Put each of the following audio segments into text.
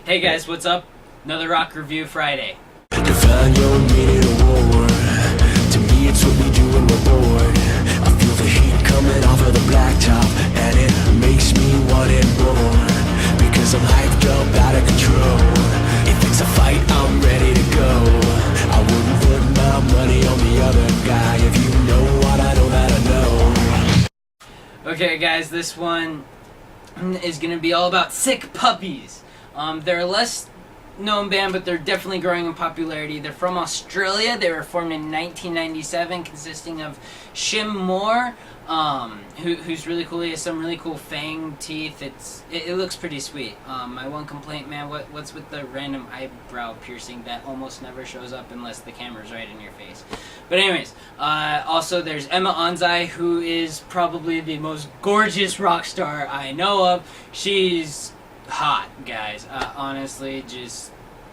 Hey guys, what's up? Another rock review Friday. Define your meaning of war. To me it's what we do when we're bored. I feel the heat coming off of the blacktop, and it makes me want it more. Because I'm hyped up, out of control. If it's a fight, I'm ready to go. I wouldn't put my money on the other guy. If you know what I know, that I know. Okay guys, this one is going to be all about Sick Puppies. They're a less known band, but they're definitely growing in popularity. They're from Australia. They were formed in 1997, consisting of Shim Moore, who's really cool. He has some really cool fang teeth. It looks pretty sweet. My one complaint, man, what's with the random eyebrow piercing that almost never shows up unless the camera's right in your face? But anyways, also there's Emma Anzai, who is probably the most gorgeous rock star I know of. She's hot, guys. Honestly,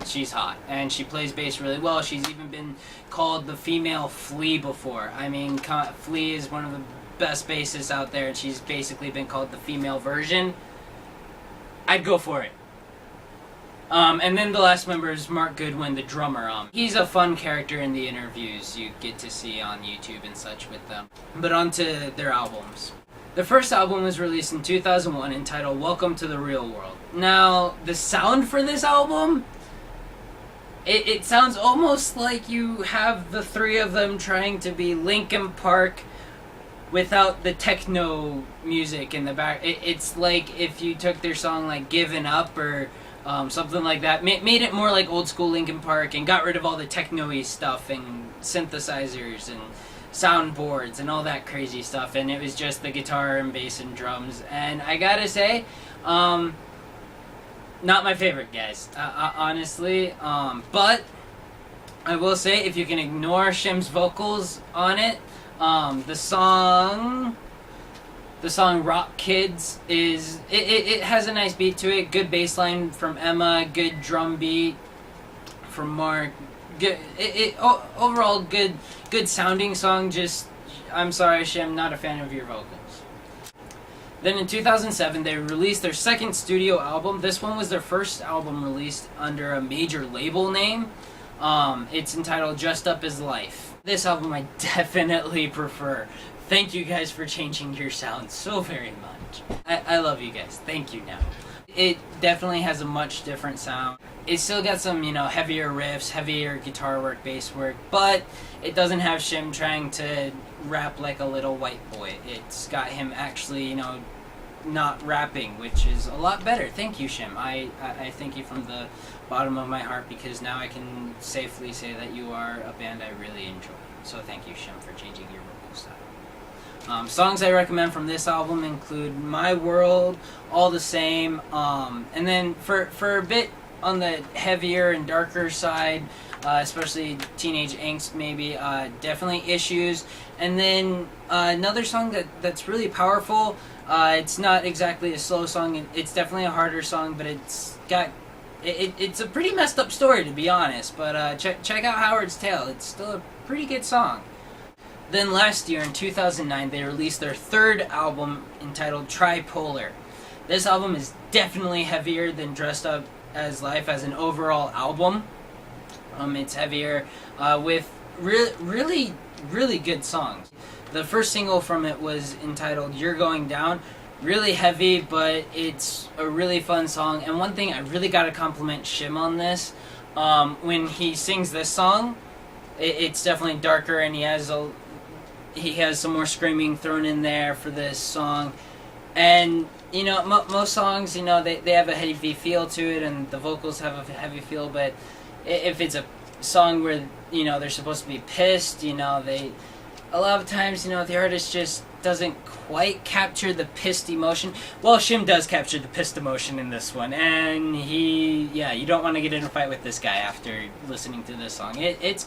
she's hot, and she plays bass really well. She's even been called the female Flea before. I mean, Flea is one of the best bassists out there, and she's basically been called the female version. I'd go for it. And then the last member is Mark Goodwin, the drummer. He's a fun character in the interviews you get to see on YouTube and such with them. But on to their albums. The first album was released in 2001, entitled Welcome to the Real World. Now, the sound for this album, it sounds almost like you have the three of them trying to be Linkin Park without the techno music in the back. It's like if you took their song like Given Up or something like that, made it more like old school Linkin Park and got rid of all the techno-y stuff and synthesizers and soundboards and all that crazy stuff, and it was just the guitar and bass and drums. And I gotta say, not my favorite, guys, honestly, but I will say, if you can ignore Shim's vocals on it, the song Rock Kids it has a nice beat to it, good bass line from Emma, good drum beat from Mark. Good, overall good sounding song. Just, I'm sorry, Shim, not a fan of your vocals. Then in 2007, they released their second studio album. This one was their first album released under a major label name. It's entitled Just Up Is Life. This album I definitely prefer. Thank you guys for changing your sound so very much. I love you guys. Thank you now. It definitely has a much different sound. It's still got some, heavier riffs, heavier guitar work, bass work, but it doesn't have Shim trying to rap like a little white boy. It's got him actually, not rapping, which is a lot better. Thank you, Shim. I thank you from the bottom of my heart, because now I can safely say that you are a band I really enjoy. So thank you, Shim, for changing your vocal style. Songs I recommend from this album include My World, All the Same, and then for a bit on the heavier and darker side, especially Teenage Angst maybe, definitely Issues. And then another song that's really powerful, it's not exactly a slow song, it's definitely a harder song, but it's got, it's a pretty messed up story, to be honest, but check out Howard's Tale. It's still a pretty good song. Then last year, in 2009, they released their third album entitled Tripolar. This album is definitely heavier than Dressed Up as Life as an overall album. It's heavier with really good songs. The first single from it was entitled You're Going Down. Really heavy, but it's a really fun song. And one thing I really gotta compliment Shim on this, when he sings this song, it's definitely darker, and he has some more screaming thrown in there for this song. And, most songs, they have a heavy feel to it, and the vocals have a heavy feel, but if it's a song where, they're supposed to be pissed, a lot of times, the artist just doesn't quite capture the pissed emotion. Well, Shim does capture the pissed emotion in this one, and you don't want to get in a fight with this guy after listening to this song. It's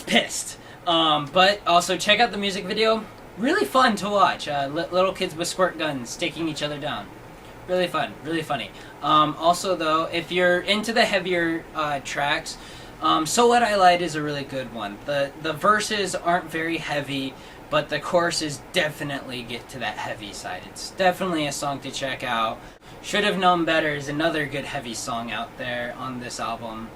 pissed. But also check out the music video. Really fun to watch. Little kids with squirt guns taking each other down. Really fun, really funny. Also though, if you're into the heavier tracks, So What I Lied is a really good one. The verses aren't very heavy, but the choruses definitely get to that heavy side. It's definitely a song to check out. Should Have Known Better is another good heavy song out there on this album.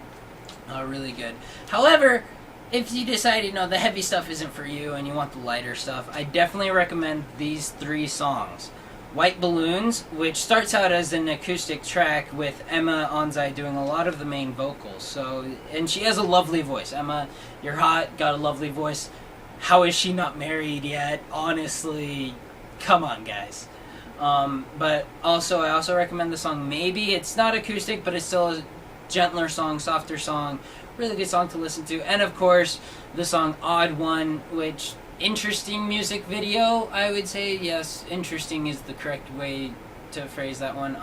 Really good. However, if you decide, the heavy stuff isn't for you and you want the lighter stuff, I definitely recommend these 3 songs. White Balloons, which starts out as an acoustic track with Emma Onzai doing a lot of the main vocals. And she has a lovely voice. Emma, you're hot, got a lovely voice. How is she not married yet? Honestly, come on, guys. But also, I also recommend the song Maybe. It's not acoustic, but it's still a gentler song, softer song. Really good song to listen to. And of course, the song Odd One, which, interesting music video, I would say. Yes, interesting is the correct way to phrase that one.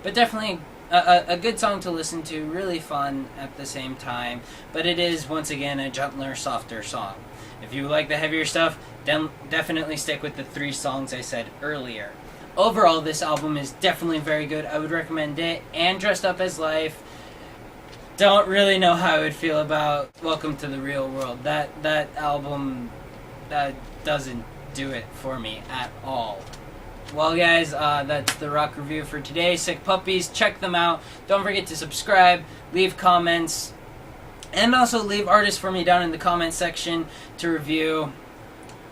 But definitely a good song to listen to, really fun at the same time. But it is, once again, a gentler, softer song. If you like the heavier stuff, then definitely stick with the 3 songs I said earlier. Overall, this album is definitely very good. I would recommend it. And Dressed Up as Life. Don't really know how I would feel about Welcome to the Real World. That album, that doesn't do it for me at all. Well, guys, that's the rock review for today. Sick Puppies, check them out. Don't forget to subscribe, leave comments, and also leave artists for me down in the comment section to review.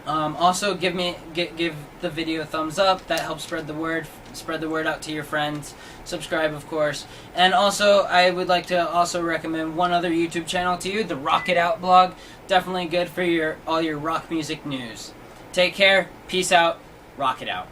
Also, give the video a thumbs up. That helps spread the word out to your friends. Subscribe, of course. And also, I would like to also recommend one other YouTube channel to you, the Rock It Out blog. Definitely good for all your rock music news. Take care. Peace out. Rock it out.